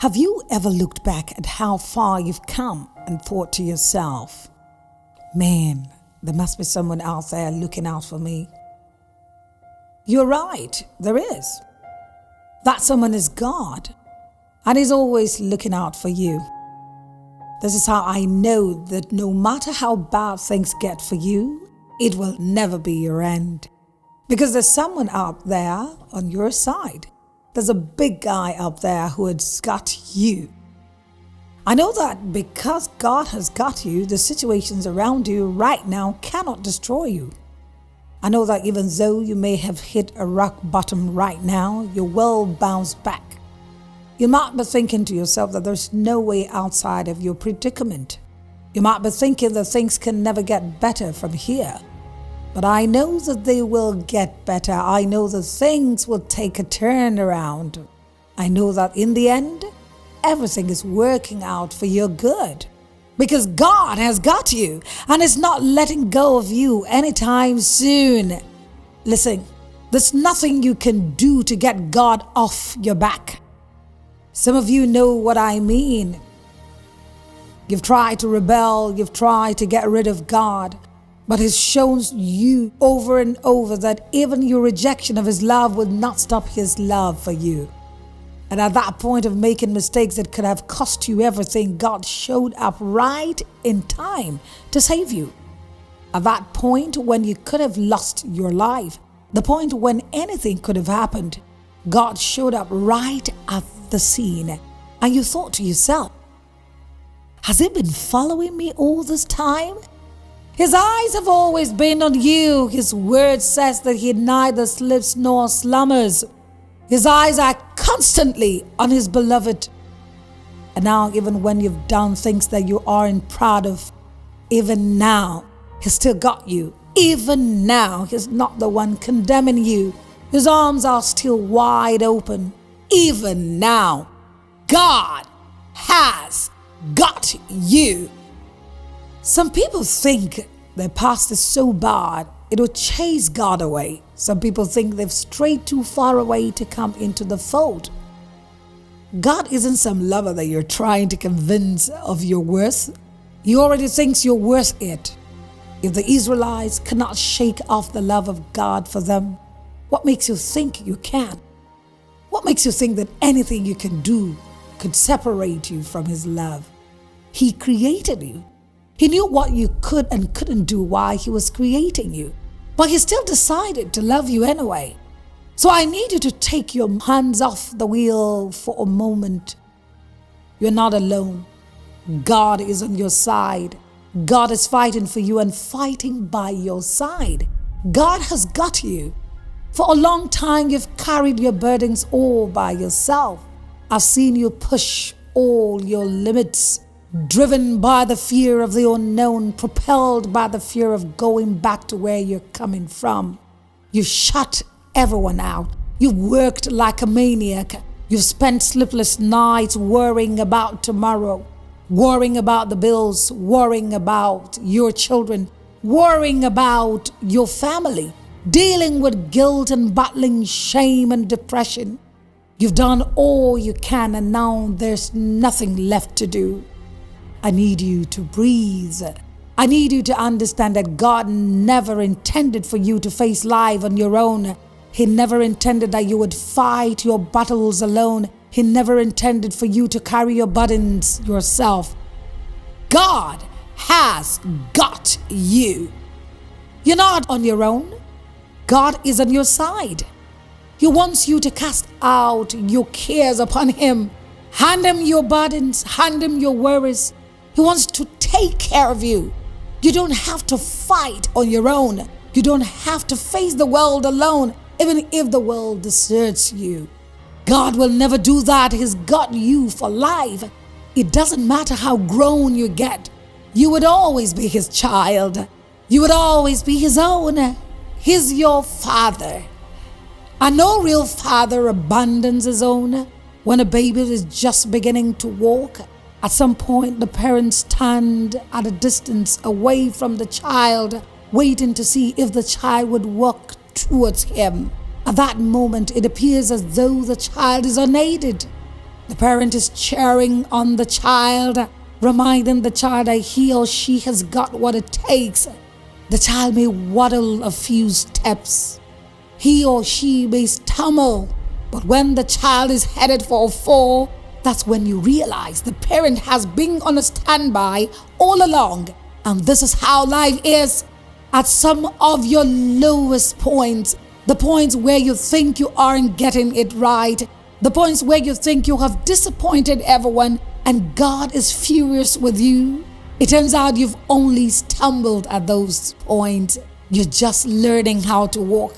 Have you ever looked back at how far you've come and thought to yourself, man, there must be someone out there looking out for me? You're right, there is. That someone is God, and He's always looking out for you. This is how I know that no matter how bad things get for you, it will never be your end. Because there's someone out there on your side. There's a big guy up there who has got you. I know that because God has got you, the situations around you right now cannot destroy you. I know that even though you may have hit a rock bottom right now, you will bounce back. You might be thinking to yourself that there's no way outside of your predicament. You might be thinking that things can never get better from here. But I know that they will get better. I know that things will take a turn around. I know that in the end, everything is working out for your good. Because God has got you and is not letting go of you anytime soon. Listen, there's nothing you can do to get God off your back. Some of you know what I mean. You've tried to rebel, you've tried to get rid of God. But He's shown you over and over that even your rejection of His love will not stop His love for you. And at that point of making mistakes that could have cost you everything, God showed up right in time to save you. At that point when you could have lost your life, the point when anything could have happened, God showed up right at the scene. And you thought to yourself, has He been following me all this time? His eyes have always been on you. His word says that He neither sleeps nor slumbers. His eyes are constantly on His beloved. And now, even when you've done things that you aren't proud of, even now, He's still got you. Even now, He's not the one condemning you. His arms are still wide open. Even now, God has got you. Some people think their past is so bad, it will chase God away. Some people think they've strayed too far away to come into the fold. God isn't some lover that you're trying to convince of your worth. He already thinks you're worth it. If the Israelites cannot shake off the love of God for them, what makes you think you can? What makes you think that anything you can do could separate you from His love? He created you. He knew what you could and couldn't do while He was creating you. But He still decided to love you anyway. So I need you to take your hands off the wheel for a moment. You're not alone. God is on your side. God is fighting for you and fighting by your side. God has got you. For a long time, you've carried your burdens all by yourself. I've seen you push all your limits, driven by the fear of the unknown, propelled by the fear of going back to where you're coming from. You've shut everyone out. You've worked like a maniac. You've spent sleepless nights worrying about tomorrow, worrying about the bills, worrying about your children, worrying about your family, dealing with guilt and battling shame and depression. You've done all you can and now there's nothing left to do. I need you to breathe. I need you to understand that God never intended for you to face life on your own. He never intended that you would fight your battles alone. He never intended for you to carry your burdens yourself. God has got you. You're not on your own. God is on your side. He wants you to cast out your cares upon Him. Hand Him your burdens. Hand Him your worries. He wants to take care of you. You don't have to fight on your own. You don't have to face the world alone, even if the world deserts you. God will never do that. He's got you for life. It doesn't matter how grown you get. You would always be His child. You would always be His own. He's your Father. And no real father abandons his own. When a baby is just beginning to walk, at some point the parents stand at a distance away from the child, waiting to see if the child would walk towards him. At that moment, it appears as though the child is unaided. The parent is cheering on the child, reminding the child that he or she has got what it takes. The child may waddle a few steps. He or she may stumble. But when the child is headed for a fall, that's when you realize the parent has been on a standby all along. And this is how life is. At some of your lowest points, the points where you think you aren't getting it right, the points where you think you have disappointed everyone and God is furious with you, it turns out you've only stumbled at those points. You're just learning how to walk.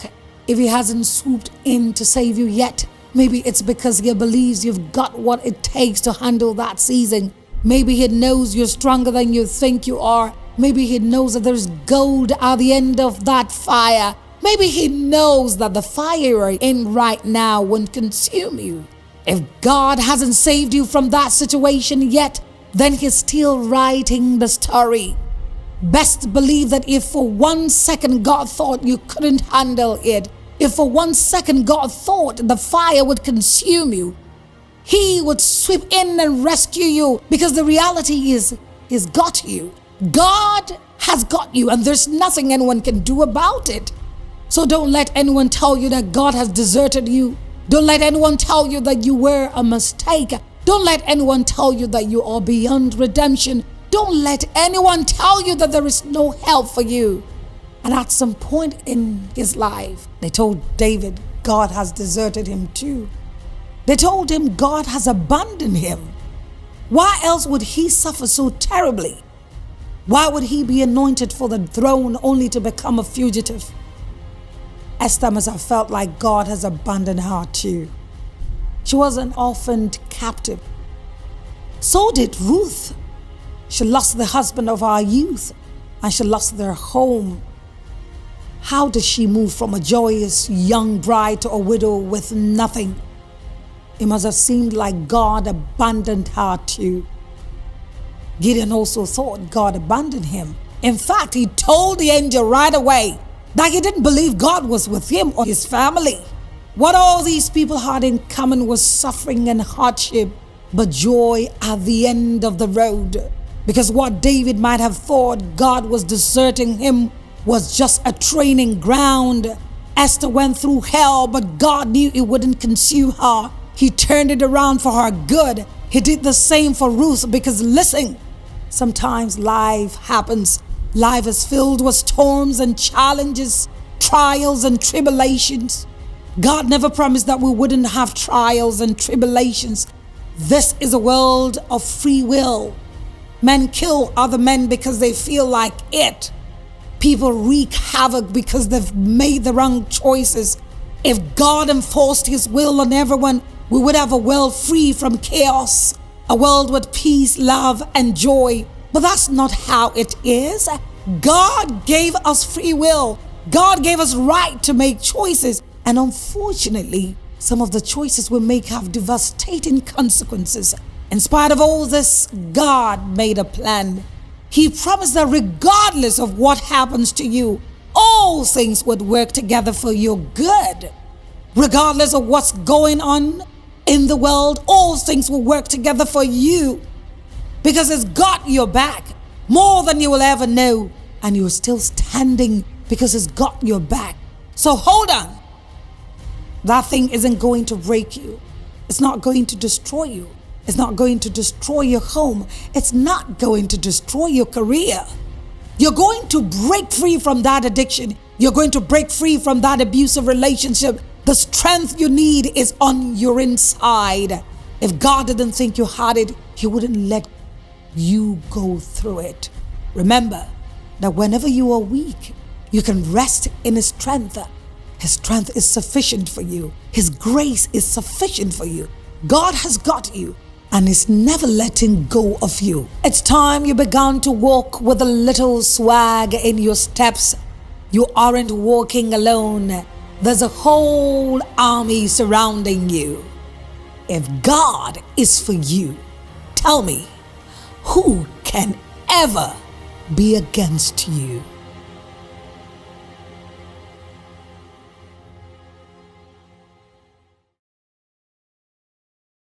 If He hasn't swooped in to save you yet, maybe it's because He believes you've got what it takes to handle that season. Maybe He knows you're stronger than you think you are. Maybe He knows that there's gold at the end of that fire. Maybe He knows that the fire you're in right now won't consume you. If God hasn't saved you from that situation yet, then He's still writing the story. Best believe that if for 1 second God thought you couldn't handle it, if for 1 second God thought the fire would consume you, He would sweep in and rescue you, because the reality is He's got you. God has got you, and there's nothing anyone can do about it. So don't let anyone tell you that God has deserted you. Don't let anyone tell you that you were a mistake. Don't let anyone tell you that you are beyond redemption. Don't let anyone tell you that there is no help for you. And at some point in his life, they told David God has deserted him too. They told him God has abandoned him. Why else would he suffer so terribly? Why would he be anointed for the throne only to become a fugitive? Esther must have felt like God has abandoned her too. She was an orphaned captive. So did Ruth. She lost the husband of her youth, and she lost their home. How did she move from a joyous young bride to a widow with nothing? It must have seemed like God abandoned her too. Gideon also thought God abandoned him. In fact, he told the angel right away that he didn't believe God was with him or his family. What all these people had in common was suffering and hardship, but joy at the end of the road. Because what David might have thought God was deserting him was just a training ground. Esther went through hell, but God knew it wouldn't consume her. He turned it around for her good. He did the same for Ruth, because listen, sometimes life happens. Life is filled with storms and challenges, trials and tribulations. God never promised that we wouldn't have trials and tribulations. This is a world of free will. Men kill other men because they feel like it. People wreak havoc because they've made the wrong choices. If God enforced His will on everyone, we would have a world free from chaos, a world with peace, love, and joy. But that's not how it is. God gave us free will. God gave us right to make choices. And unfortunately, some of the choices we make have devastating consequences. In spite of all this, God made a plan. He promised that regardless of what happens to you, all things would work together for your good. Regardless of what's going on in the world, all things will work together for you, because it's got your back more than you will ever know, and you're still standing because it's got your back. So hold on. That thing isn't going to break you. It's not going to destroy you. It's not going to destroy your home. It's not going to destroy your career. You're going to break free from that addiction. You're going to break free from that abusive relationship. The strength you need is on your inside. If God didn't think you had it, He wouldn't let you go through it. Remember that whenever you are weak, you can rest in His strength. His strength is sufficient for you. His grace is sufficient for you. God has got you, and is never letting go of you. It's time you began to walk with a little swag in your steps. You aren't walking alone. There's a whole army surrounding you. If God is for you, tell me, who can ever be against you?